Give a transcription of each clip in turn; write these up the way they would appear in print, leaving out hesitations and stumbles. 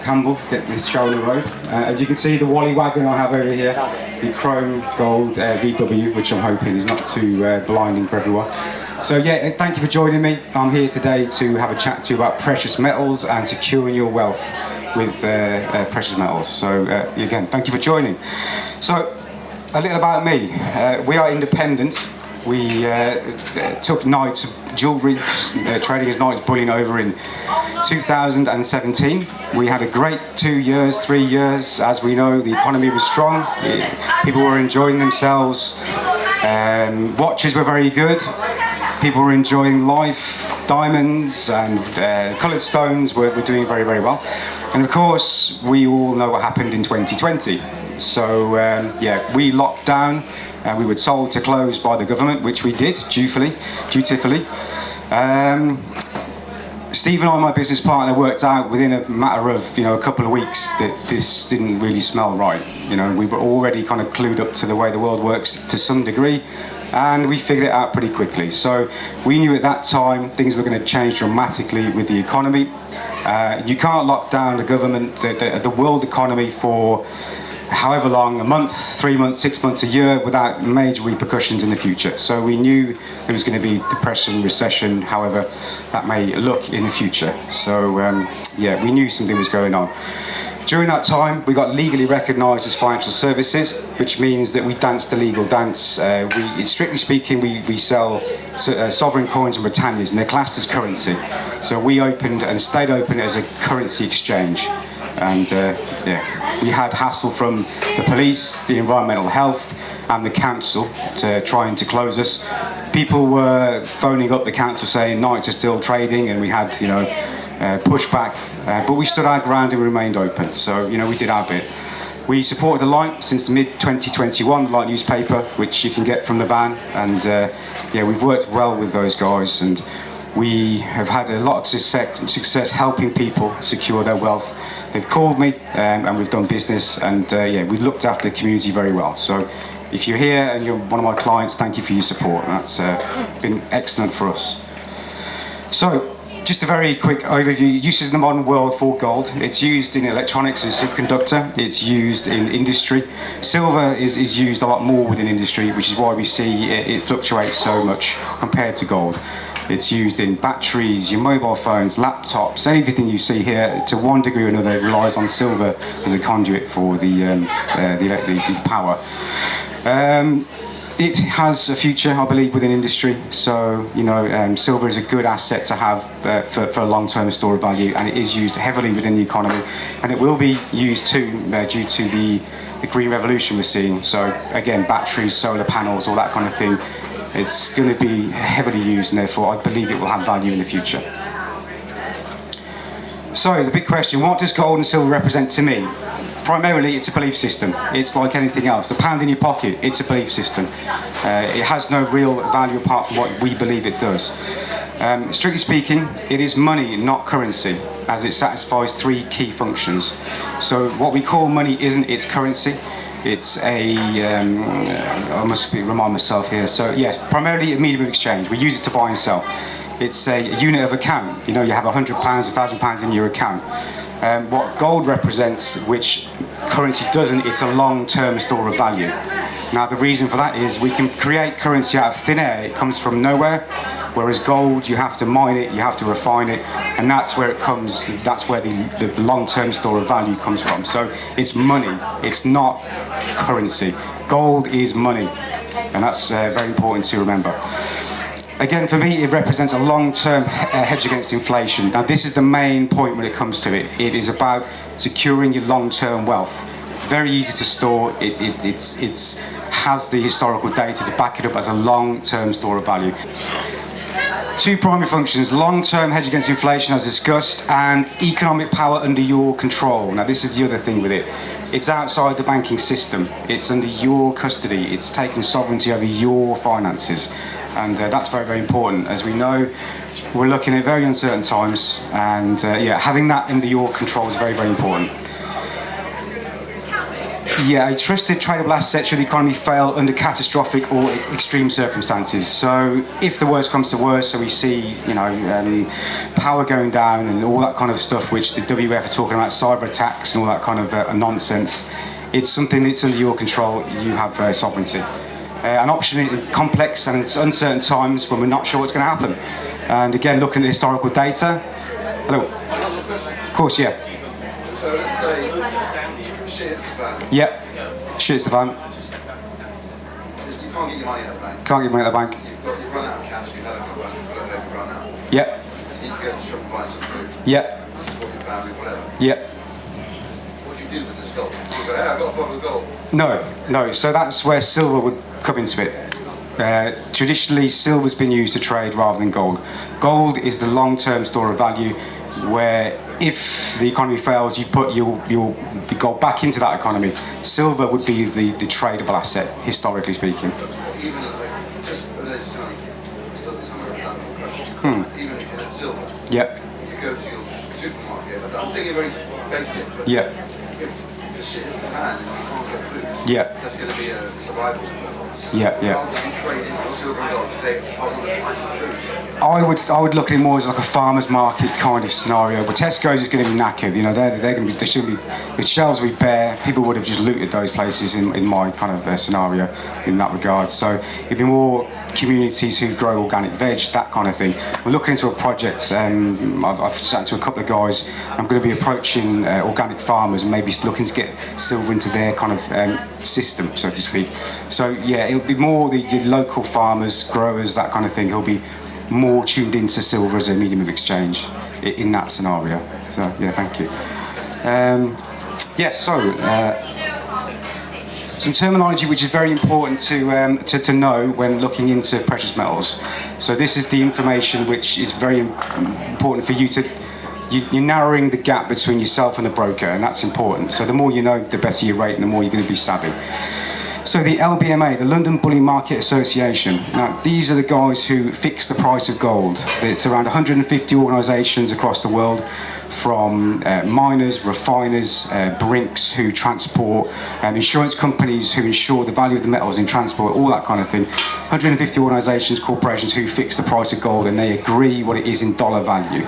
humble, get this show on the road. As you can see, the Wally wagon I have over here, the chrome gold VW, which I'm hoping is not too blinding for everyone. So yeah, thank you for joining me. I'm here today to have a chat to you about precious metals and securing your wealth with precious metals. So again, thank you for joining. So a little about me. We are independent. We took Knights jewellery, trading as Knights Bullion over in 2017. We had a great 2 years, 3 years. As we know, the economy was strong. People were enjoying themselves. Watches were very good. People were enjoying life. Diamonds and coloured stones were doing very, very well. And of course, we all know what happened in 2020. So yeah, we locked down. We were told to close by the government, which we did, dutifully. Steve and I, my business partner, worked out within a matter of a couple of weeks that this didn't really smell right. We were already kind of clued up to the way the world works to some degree, and we figured it out pretty quickly. So we knew at that time things were going to change dramatically with the economy. You can't lock down the government, the world economy for however long, a month, 3 months, 6 months, a year, without major repercussions in the future. So we knew there was going to be depression, recession, however that may look in the future. So yeah, we knew something was going on. During that time, we got legally recognised as financial services, which means that we dance the legal dance. Strictly speaking, we sell sovereign coins and Britannias, and they're classed as currency. So we opened and stayed open as a currency exchange. And yeah, we had hassle from the police, the environmental health, and the council trying to close us. People were phoning up the council saying Knights are still trading, and we had pushback. But we stood our ground and remained open. So we did our bit. We supported the Light since mid-2021, the Light newspaper, which you can get from the van. And yeah, we've worked well with those guys, and we have had a lot of success helping people secure their wealth. They've called me and we've done business, and yeah, we looked after the community very well. So if you're here and you're one of my clients, thank you for your support. That's been excellent for us. So just a very quick overview. Uses in the modern world for gold. It's used in electronics as a superconductor. It's used in industry. Silver is used a lot more within industry, which is why we see it fluctuates so much compared to gold. It's used in batteries, your mobile phones, laptops, anything you see here, to one degree or another, relies on silver as a conduit for the power. It has a future, I believe, within industry. So, silver is a good asset to have for a long-term store of value, and it is used heavily within the economy. And it will be used too, due to the green revolution we're seeing. So, again, batteries, solar panels, all that kind of thing. It's going to be heavily used, and therefore I believe it will have value in the future. So the big question, what does gold and silver represent to me? Primarily, it's a belief system. It's like anything else. The pound in your pocket, it's a belief system. It has no real value apart from what we believe it does. Strictly speaking, it is money, not currency, as it satisfies three key functions. So what we call money isn't its currency. It's I must remind myself here. So yes, primarily a medium of exchange. We use it to buy and sell. It's a unit of account. You have £100, £1,000 in your account. What gold represents, which currency doesn't, it's a long-term store of value. Now the reason for that is we can create currency out of thin air. It comes from nowhere. Whereas gold, you have to mine it, you have to refine it, and that's where it comes. That's where the long-term store of value comes from. So it's money. It's not currency. Gold is money, and that's very important to remember. Again, for me, it represents a long-term hedge against inflation. Now, this is the main point when it comes to it. It is about securing your long-term wealth. Very easy to store. It has the historical data to back it up as a long-term store of value. Two primary functions: long-term hedge against inflation, as discussed, and economic power under your control. Now, this is the other thing with it. It's outside the banking system. It's under your custody. It's taking sovereignty over your finances. And that's very, very important. As we know, we're looking at very uncertain times, and yeah, having that under your control is very, very important. Yeah, a trusted tradable asset should the economy fail under catastrophic or extreme circumstances. So if the worst comes to worst, so we see, power going down and all that kind of stuff, which the WF are talking about, cyber attacks and all that kind of nonsense, it's something that's under your control. You have sovereignty. An option in complex and uncertain times when we're not sure what's going to happen. And again, looking at historical data. Hello. Of course, yeah. So let's say shit hits the fan. Yep. Shit hits the fan. You can't get your money out of the bank. Can't get money out of the bank. You've run out of cash, you've had a couple of run out. Yep. You need to go to the shop and buy some food. Yep. Support your family, whatever. Yep. What do you do with this gold? You go, hey, I've got a bottle of gold. No. So that's where silver would come into it. Traditionally, silver's been used to trade rather than gold. Gold is the long-term store of value, where if the economy fails, you put your gold back into that economy. Silver would be the tradable asset, historically speaking. Even just this doesn't sound like a dumb question. Even if you had silver, Yep. you go to your supermarket. I'm thinking very basic, but Yep. if the shit hits the fan and you can't get food, Yep. that's going to be a survival. Yep. How do you trade in your silver and gold to say, I want to buy some food? I would look at it more as like a farmer's market kind of scenario. But Tesco's is going to be knackered. They shouldn't be. The shelves will be bare. People would have just looted those places in my kind of scenario in that regard. So it'd be more communities who grow organic veg, that kind of thing. We're looking into a project. I've sat to a couple of guys. I'm going to be approaching organic farmers and maybe looking to get silver into their kind of system, so to speak. So yeah, it'll be more the local farmers, growers, that kind of thing. He'll be more tuned into silver as a medium of exchange in that scenario. So yeah, thank you. Some terminology which is very important to know when looking into precious metals. So this is the information which is very important for you to. You're narrowing the gap between yourself and the broker, and that's important. So the more you know, the better your rate, and the more you're going to be savvy. So the LBMA, the London Bullion Market Association, now these are the guys who fix the price of gold. It's around 150 organisations across the world, from miners, refiners, brinks who transport, insurance companies who insure the value of the metals in transport, all that kind of thing. 150 organisations, corporations who fix the price of gold, and they agree what it is in dollar value.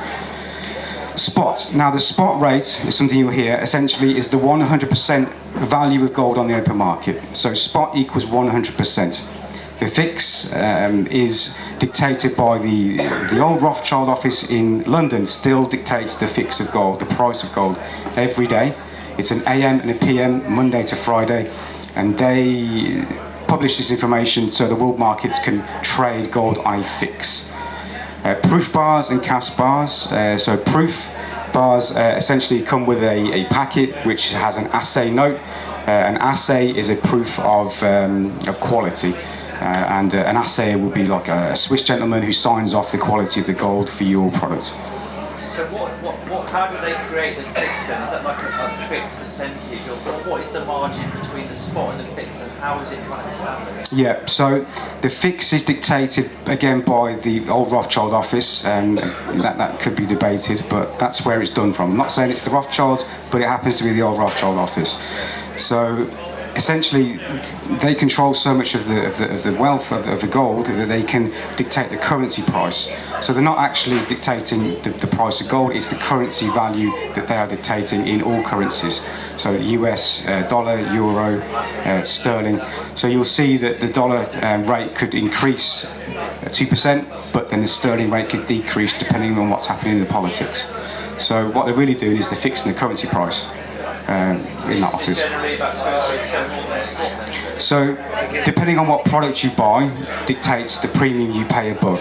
Spot. Now the spot rate is something you'll hear, essentially is the 100% value of gold on the open market. So spot equals 100%. The fix is dictated by the old Rothschild office in London, still dictates the fix of gold, the price of gold, every day. It's an AM and a PM, Monday to Friday, and they publish this information so the world markets can trade gold on a fix. Proof bars and cash bars. So proof bars essentially come with a packet which has an assay note. An assay is a proof of quality. And an assayer will be like a Swiss gentleman who signs off the quality of the gold for your product. So how do they create the fix then? Is that like a fixed percentage, or what is the margin between the spot and the fix, and how is it kind of established? Yeah, so the fix is dictated again by the old Rothschild office, and that could be debated, but that's where it's done from. I'm not saying it's the Rothschilds, but it happens to be the old Rothschild office. So essentially, they control so much of the wealth of the gold that they can dictate the currency price. So they're not actually dictating the price of gold, it's the currency value that they are dictating in all currencies. So US, dollar, euro, sterling. So you'll see that the dollar rate could increase 2%, but then the sterling rate could decrease depending on what's happening in the politics. So what they're really doing is they're fixing the currency price. In that office. So, depending on what product you buy, dictates the premium you pay above.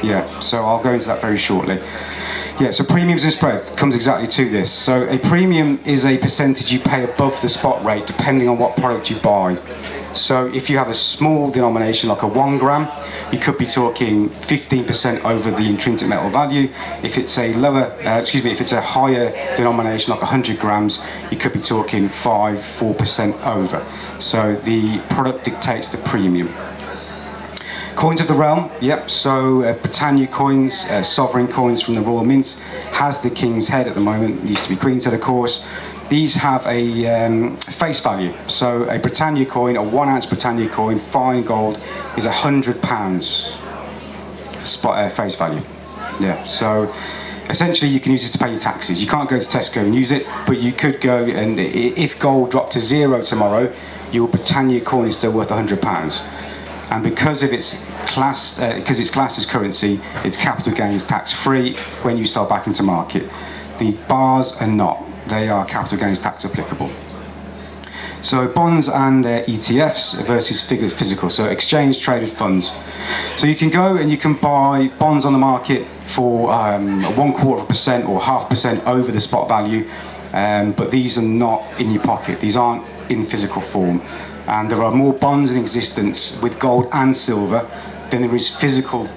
Yeah, so I'll go into that very shortly. Yeah, so premiums and spread comes exactly to this. So a premium is a percentage you pay above the spot rate depending on what product you buy. So if you have a small denomination like a 1 gram, you could be talking 15% over the intrinsic metal value. If it's a if it's a higher denomination like 100 grams, you could be talking 4% over. So the product dictates the premium. Coins of the realm, yep, so Britannia coins, sovereign coins from the Royal Mint, has the King's head at the moment, used to be Queen's head of course. these have a face value. So a Britannia coin, a 1 ounce Britannia coin, fine gold, is £100 spot face value. Yeah, so essentially you can use this to pay your taxes. You can't go to Tesco and use it, but you could go, and if gold dropped to zero tomorrow, your Britannia coin is still worth £100. And because of its class, because it's classed as currency, it's capital gains tax free when you sell back into market. The bars are not. They are capital gains tax applicable. So bonds and ETFs versus physical, so exchange traded funds. So you can go and you can buy bonds on the market for 1/4% or 0.5% over the spot value, but these are not in your pocket. These aren't in physical form. And there are more bonds in existence with gold and silver than there is physical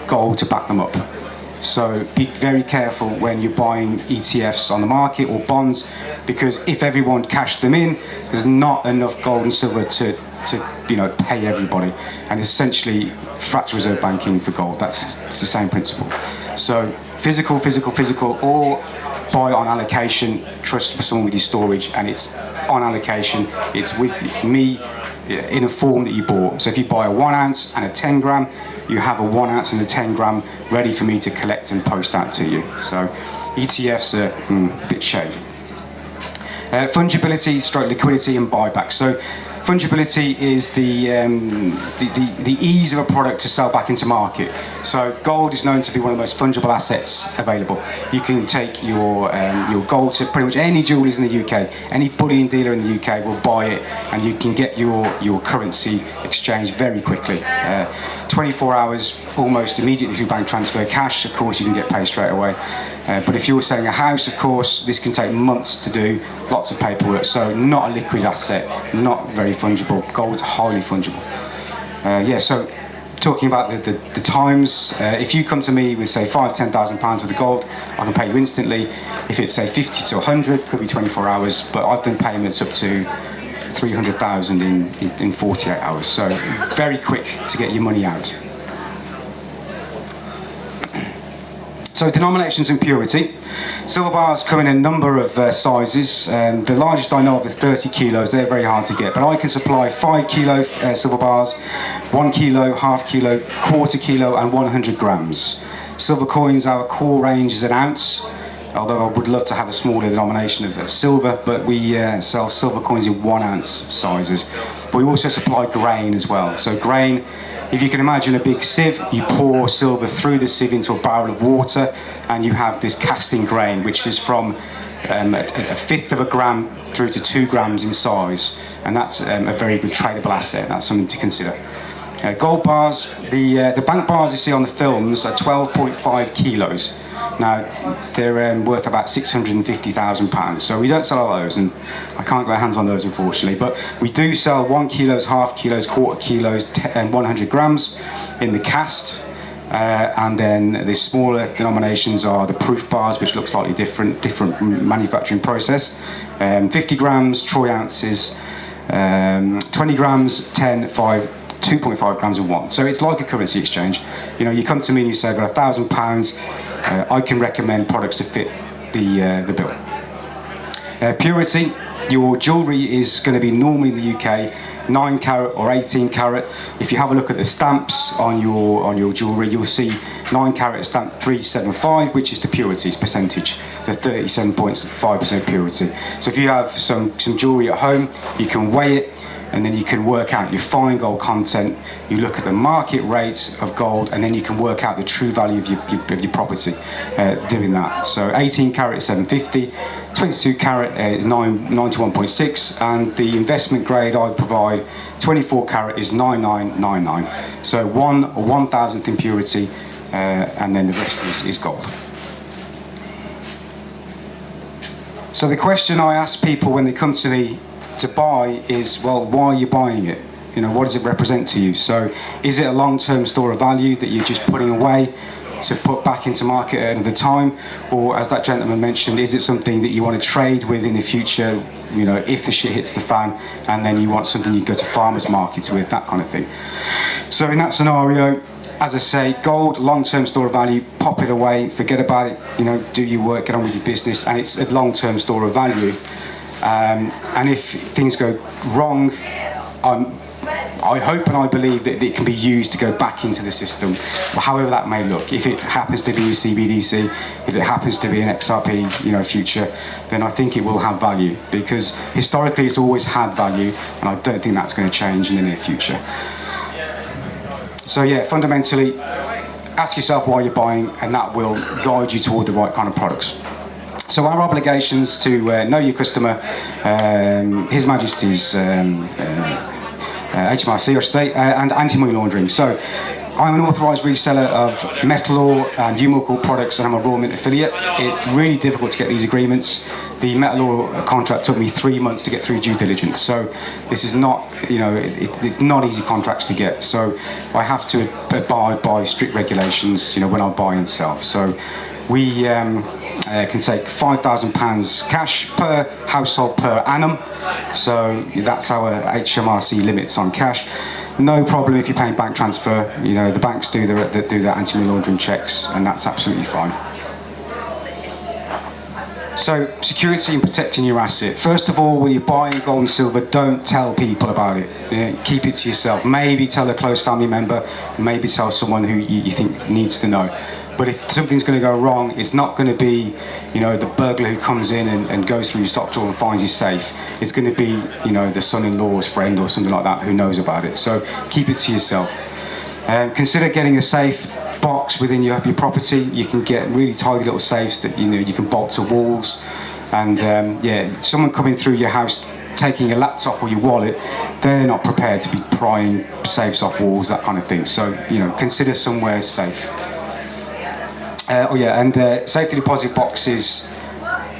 gold to back them up. So be very careful when you're buying ETFs on the market or bonds, because if everyone cashed them in, there's not enough gold and silver to pay everybody. And essentially, fractional reserve banking for gold, it's the same principle. So physical, or buy on allocation, trust someone with your storage, and it's on allocation, it's with me in a form that you bought. So if you buy a 1 ounce and a 10 gram, you have a 1 ounce and a 10 gram ready for me to collect and post out to you. So ETFs are a bit shady. Fungibility, stroke liquidity, and buyback. So fungibility is the ease of a product to sell back into market. So gold is known to be one of the most fungible assets available. You can take your gold to pretty much any jewelers in the UK. Any bullion dealer in the UK will buy it, and you can get your currency exchanged very quickly. 24 hours, almost immediately through bank transfer. Cash, of course, you can get paid straight away. But if you're selling a house, of course, this can take months to do, lots of paperwork, so not a liquid asset, not very fungible. Gold's highly fungible. So talking about the times, if you come to me with, say, £5,000-10,000 worth of gold, I can pay you instantly. If it's, say, 50 to 100, could be 24 hours, but I've done payments up to 300,000 in 48 hours, so very quick to get your money out. So denominations and purity. Silver bars come in a number of sizes. The largest I know of is 30 kilos. They're very hard to get, but I can supply 5 kilo silver bars, 1 kilo, half kilo, quarter kilo, and 100 grams. Silver coins, our core range is an ounce, although I would love to have a smaller denomination of silver, but we sell silver coins in 1 ounce sizes. But we also supply grain as well. So grain, if you can imagine a big sieve, you pour silver through the sieve into a barrel of water, and you have this casting grain, which is from a fifth of a gram through to 2 grams in size. And that's a very good tradable asset. That's something to consider. Gold bars, the bank bars you see on the films are 12.5 kilos. Now, they're worth about £650,000, so we don't sell all those, and I can't get my hands on those, unfortunately. But we do sell 1 kilos, half kilos, quarter kilos, and 100 grams in the cast. And then the smaller denominations are the proof bars, which look slightly different manufacturing process. 50 grams, troy ounces, 20 grams, 10, 5, 2.5 grams of 1. So it's like a currency exchange. You know, you come to me and you say, I've got £1,000, I can recommend products to fit the bill. Purity, your jewellery is going to be normally in the UK 9 carat or 18 carat. If you have a look at the stamps on your jewellery, you'll see 9 carat stamp 375, which is the purity's percentage, the 37.5% purity. So if you have some jewellery at home, you can weigh it, and then you can work out your fine gold content. You look at the market rates of gold, and then you can work out the true value of your property doing that. So 18 carat is 750, 22 carat is 91.6, and the investment grade I provide, 24 carat, is 9999. So 1/1000th in purity, and then the rest is gold. So the question I ask people when they come to me to buy is, well, why are you buying it? You know, what does it represent to you? So is it a long-term store of value that you're just putting away to put back into market at another time? Or, as that gentleman mentioned, is it something that you want to trade with in the future, you know, if the shit hits the fan, and then you want something you go to farmers markets with, that kind of thing. So in that scenario, as I say, gold, long-term store of value, pop it away, forget about it, you know, do your work, get on with your business, and it's a long-term store of value. And if things go wrong, I hope and I believe that it can be used to go back into the system, however that may look. If it happens to be a CBDC, if it happens to be an XRP, future, then I think it will have value, because historically it's always had value, and I don't think that's going to change in the near future. So yeah, fundamentally, ask yourself why you're buying, and that will guide you toward the right kind of products. So our obligations to know your customer, His Majesty's HMRC, I should say, and anti-money laundering. So I'm an authorised reseller of Metalor and Umilcore products, and I'm a Raw Mint affiliate. It's really difficult to get these agreements. The Metalor contract took me 3 months to get through due diligence. So this is not, it's not easy contracts to get. So I have to abide by strict regulations, when I buy and sell. So we can take £5,000 cash per household per annum. So that's our HMRC limits on cash. No problem if you're paying bank transfer. The banks do their anti-money laundering checks, and that's absolutely fine. So, security and protecting your asset. First of all, when you're buying gold and silver, don't tell people about it. Keep it to yourself. Maybe tell a close family member, maybe tell someone who you think needs to know. But if something's going to go wrong, it's not going to be, the burglar who comes in and goes through your stock drawer and finds your safe. It's going to be, the son-in-law's friend or something like that who knows about it. So keep it to yourself. Consider getting a safe box within your property. You can get really tidy little safes that you can bolt to walls. And someone coming through your house taking your laptop or your wallet, they're not prepared to be prying safes off walls, that kind of thing. So consider somewhere safe. Safety deposit boxes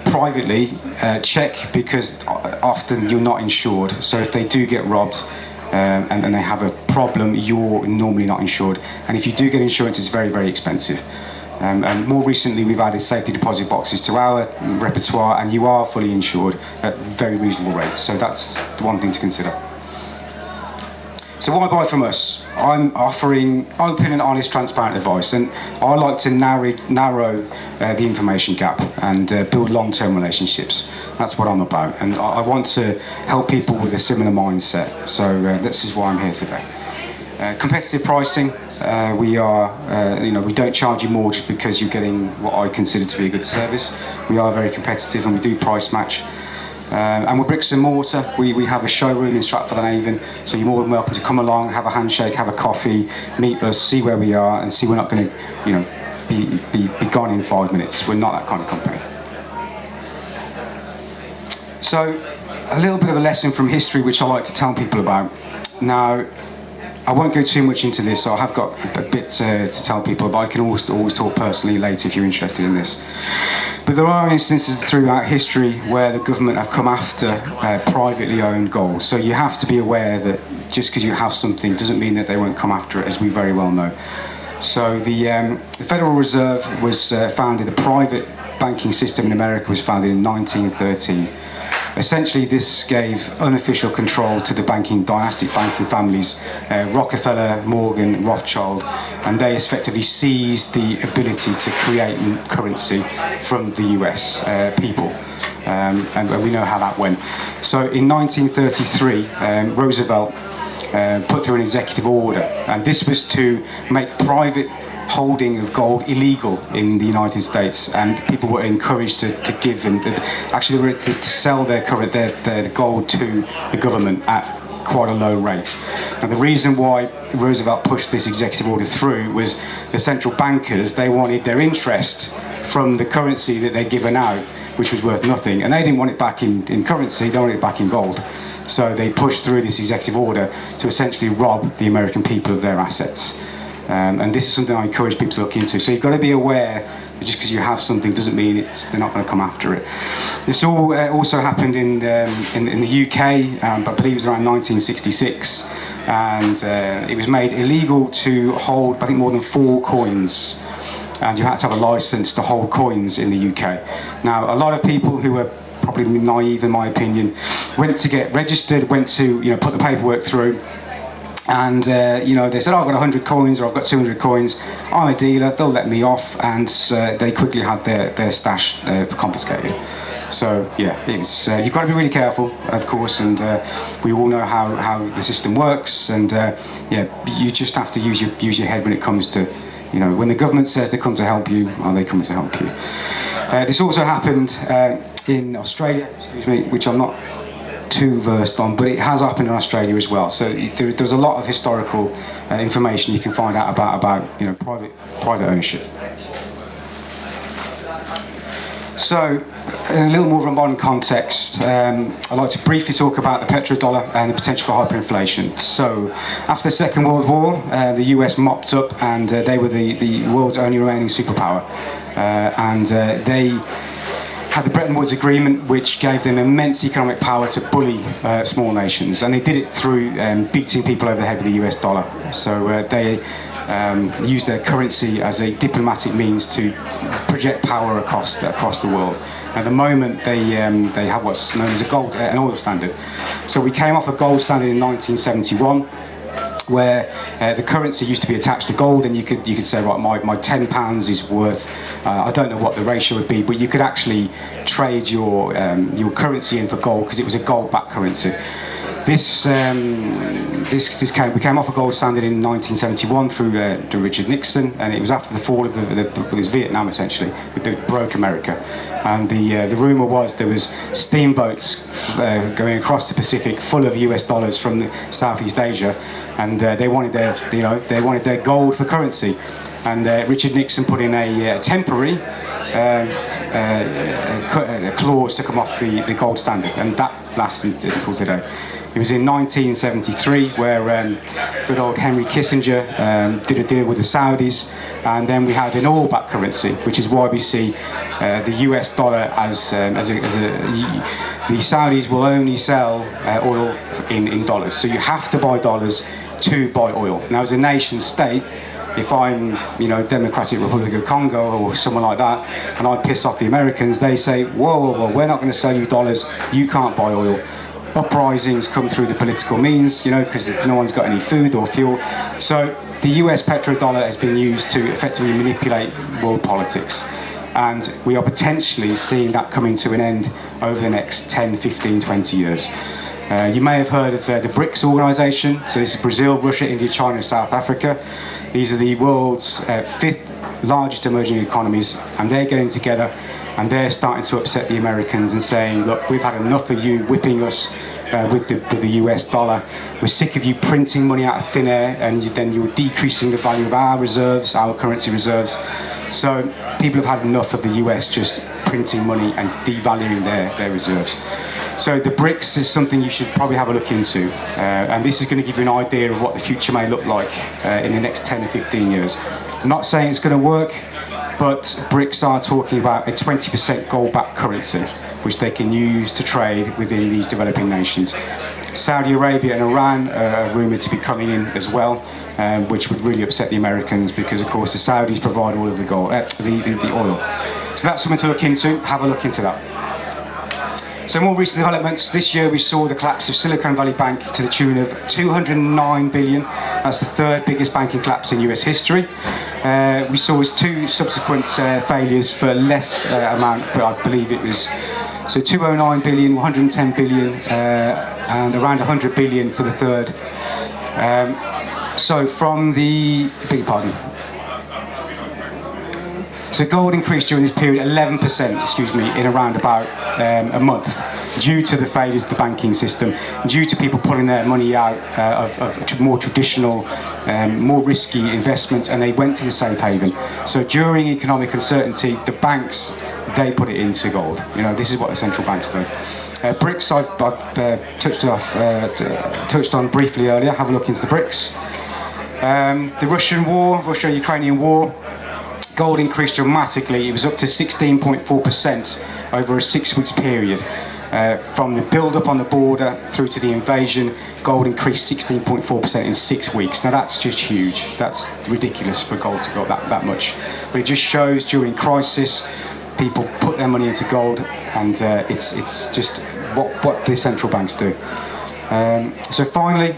privately check, because often you're not insured. So if they do get robbed and they have a problem, you're normally not insured. And if you do get insurance, it's very, very expensive. And more recently, we've added safety deposit boxes to our repertoire, and you are fully insured at very reasonable rates. So that's one thing to consider. So why buy from us? I'm offering open and honest, transparent advice, and I like to narrow the information gap and build long-term relationships. That's what I'm about, and I want to help people with a similar mindset. So this is why I'm here today. Competitive pricing. We don't charge you more just because you're getting what I consider to be a good service. We are very competitive, and we do price match. And we're bricks and mortar. We have a showroom in Stratford-on-Avon, so you're more than welcome to come along, have a handshake, have a coffee, meet us, see where we are, and see we're not going to, be gone in 5 minutes. We're not that kind of company. So, a little bit of a lesson from history, which I like to tell people about. Now, I won't go too much into this, so I have got a bit to tell people, but I can always talk personally later if you're interested in this. But there are instances throughout history where the government have come after privately owned gold. So you have to be aware that just because you have something doesn't mean that they won't come after it, as we very well know. So the Federal Reserve was founded, the private banking system in America was founded in 1913. Essentially, this gave unofficial control to the dynastic banking families, Rockefeller, Morgan, Rothschild, and they effectively seized the ability to create currency from the US people. And we know how that went. So in 1933, Roosevelt put through an executive order, and this was to make private holding of gold illegal in the United States, and people were encouraged to give and actually to sell their gold to the government at quite a low rate. And the reason why Roosevelt pushed this executive order through was the central bankers, they wanted their interest from the currency that they'd given out, which was worth nothing, and they didn't want it back in currency, they wanted it back in gold. So they pushed through this executive order to essentially rob the American people of their assets. And this is something I encourage people to look into. So you've got to be aware that just because you have something doesn't mean they're not going to come after it. This all also happened in the UK, but I believe it was around 1966, and it was made illegal to hold, I think, more than 4 coins, and you had to have a license to hold coins in the UK. Now, a lot of people who were probably naive, in my opinion, went to get registered, went to put the paperwork through. And they said, oh, I've got 100 coins or I've got 200 coins, I'm a dealer, they'll let me off, and they quickly had their stash confiscated. So yeah, it's you've got to be really careful, of course, and we all know how the system works, and yeah, you just have to use your head when it comes to, you know, when the government says they come to help you, are they coming to help you? This also happened in Australia, excuse me, which I'm not too versed on, but it has happened in Australia as well. So there's a lot of historical information you can find out about you know, private ownership. So, in a little more of a modern context, I'd like to briefly talk about the petrodollar and the potential for hyperinflation. So, after the Second World War, the US mopped up, and they were the world's only remaining superpower. And they had the Bretton Woods Agreement, which gave them immense economic power to bully small nations. And they did it through beating people over the head with the US dollar. So they used their currency as a diplomatic means to project power across the world. At the moment, they have what's known as an oil standard. So we came off a gold standard in 1971, where the currency used to be attached to gold, and you could say, right, my £10 is worth, I don't know what the ratio would be, but you could actually trade your currency in for gold because it was a gold-backed currency. We came off a gold standard in 1971 through Richard Nixon, and it was after the fall of it was Vietnam essentially, that broke America. And the rumour was there was steamboats going across the Pacific full of US dollars from Southeast Asia, and they wanted their gold for currency. And Richard Nixon put in a temporary clause to come off the gold standard, and that lasted until today. It was in 1973 where good old Henry Kissinger did a deal with the Saudis, and then we had an oil-backed currency, which is why we see the US dollar as the Saudis will only sell oil in dollars. So you have to buy dollars to buy oil. Now, as a nation state, if I'm, Democratic Republic of Congo or someone like that, and I piss off the Americans, they say, whoa, we're not going to sell you dollars, you can't buy oil. Uprisings come through the political means, because no one's got any food or fuel. So the US petrodollar has been used to effectively manipulate world politics. And we are potentially seeing that coming to an end over the next 10, 15, 20 years. You may have heard of the BRICS organisation. So this is Brazil, Russia, India, China, South Africa. These are the world's fifth largest emerging economies, and they're getting together and they're starting to upset the Americans and saying, look, we've had enough of you whipping us with the US dollar. We're sick of you printing money out of thin air, and then you're decreasing the value of our reserves, our currency reserves. So people have had enough of the US just printing money and devaluing their reserves. So the BRICS is something you should probably have a look into, and this is going to give you an idea of what the future may look like in the next 10 or 15 years. I'm not saying it's going to work, but BRICS are talking about a 20% gold-backed currency, which they can use to trade within these developing nations. Saudi Arabia and Iran are rumoured to be coming in as well, which would really upset the Americans because, of course, the Saudis provide all of the gold, the oil. So that's something to look into. Have a look into that. So more recent developments. This year we saw the collapse of Silicon Valley Bank to the tune of $209 billion. That's the third biggest banking collapse in US history. We saw two subsequent failures for less amount, but I believe it was so 209 billion, 110 billion, and around 100 billion for the third. So from the, beg your pardon. So gold increased during this period 11%, in around about a month, due to the failures of the banking system, due to people pulling their money out of more traditional, more risky investments, and they went to the safe haven. So during economic uncertainty, the banks, they put it into gold. This is what the central banks do. BRICS, I've touched on briefly earlier. Have a look into the BRICS. The Russia-Ukrainian war. Gold increased dramatically. It was up to 16.4% over a 6 weeks period. From the build-up on the border through to the invasion, gold increased 16.4% in 6 weeks. Now that's just huge. That's ridiculous for gold to go up that much. But it just shows during crisis, people put their money into gold, and it's just what the central banks do. So finally,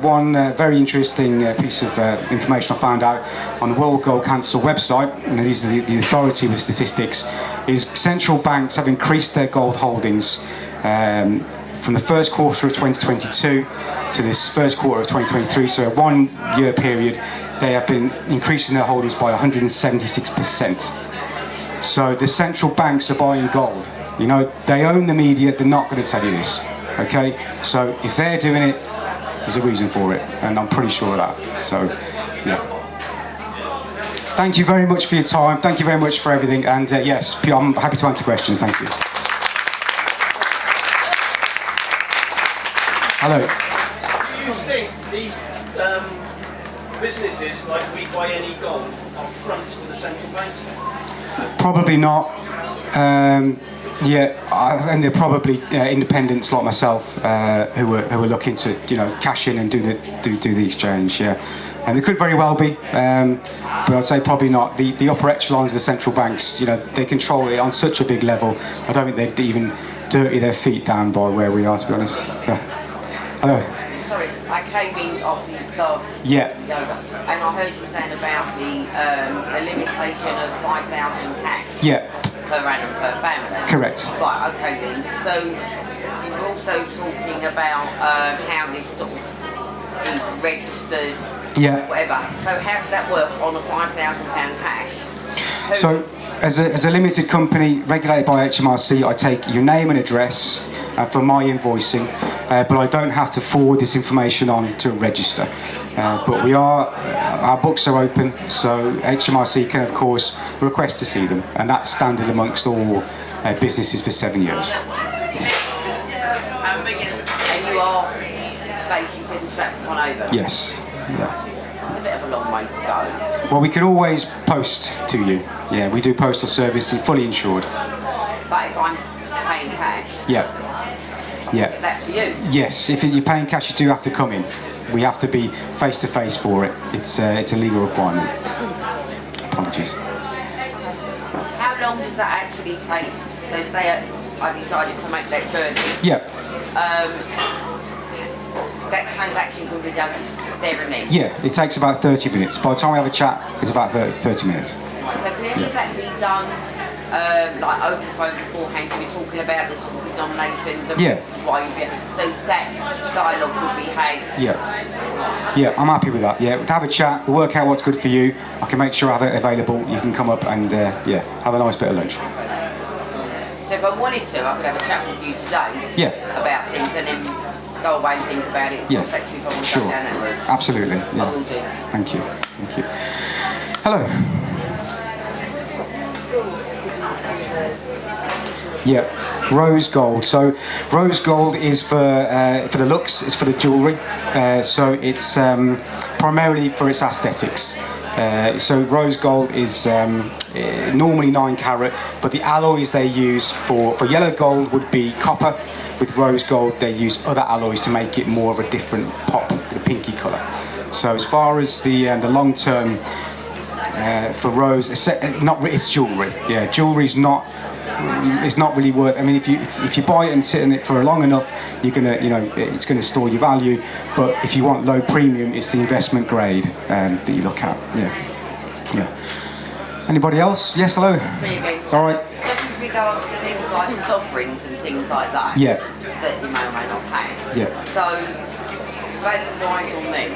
one very interesting piece of information I found out on the World Gold Council website, and these are the authority with statistics, is central banks have increased their gold holdings from the first quarter of 2022 to this first quarter of 2023, so a 1 year period, they have been increasing their holdings by 176%. So the central banks are buying gold. You know, they own the media, they're not going to tell you this. Okay? So if they're doing it, there's a reason for it, and I'm pretty sure of that. So, yeah. Thank you very much for your time. Thank you very much for everything. And yes, I'm happy to answer questions. Thank you. Hello. Do you think these businesses, like We Buy Any Gold, are fronts for the central banks? Probably not. And they're probably independents like myself who are looking to cash in and do the exchange. Yeah, and they could very well be, but I'd say probably not. The upper echelons of the central banks, they control it on such a big level. I don't think they'd even dirty their feet down by where we are, to be honest. So, hello. Sorry, I came in after you started. Yeah. Yoga, and I heard you saying about the limitation of 5,000 cash. Yeah. Per annum per family. Correct. Right. Okay then. So you were also talking about how this sort of is registered. Yeah. Whatever. So how does that work on a £5,000 cash? So as a limited company regulated by HMRC, I take your name and address for my invoicing, but I don't have to forward this information on to register. But our books are open, so HMRC can of course request to see them, and that's standard amongst all businesses for 7 years. And you are based, you said, in Stratford-upon-Avon? Yes. Yeah. It's a bit of a long way to go. Well, we can always post to you. Yeah, we do postal service, and fully insured. But if I'm paying cash, Yeah. Yeah. get that to you. Yes, if you're paying cash, you do have to come in. We have to be face to face for it. It's a legal requirement. Apologies. How long does that actually take? So say I decided to make that journey. Yeah. That transaction can be done there and then. Yeah, it takes about 30 minutes. By the time we have a chat, it's about 30 minutes. Right, so can any of that be done like over the phone beforehand? You were talking about the sort of denominations and Yeah. why you get. So that dialogue would be had. Yeah. Yeah, I'm happy with that. Yeah, we'll have a chat, we'll work out what's good for you. I can make sure I have it available. You can come up and have a nice bit of lunch. So if I wanted to, I could have a chat with you today about things and then go away and think about it. Yeah. Contact you if I want to Sure. go down that route. Absolutely. I Yeah. will do. Thank you. Thank you. Hello. Yeah, rose gold. So rose gold is for the looks. It's for the jewellery. So it's primarily for its aesthetics. So rose gold is normally 9 carat, but the alloys they use for yellow gold would be copper. With rose gold, they use other alloys to make it more of a different pop, the pinky colour. So as far as the long term for rose, it's jewellery. Yeah, jewellery's not. It's not really worth. I mean, if you buy it and sit in it for long enough, you're gonna, it's gonna store your value. But if you want low premium, it's the investment grade that you look at. Yeah, yeah. Anybody else? Yes, hello. There you go. All right. Just with regards to things like sovereigns and things like that. Yeah. That you may or may not have. Yeah. So, advice on them.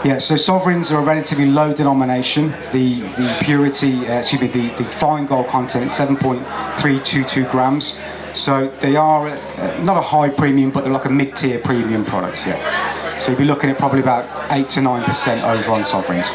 Yeah, so sovereigns are a relatively low denomination. The purity, the fine gold content, 7.322 grams. So they are not a high premium, but they're like a mid-tier premium product. Yeah. So you'd be looking at probably about 8 to 9% over on sovereigns.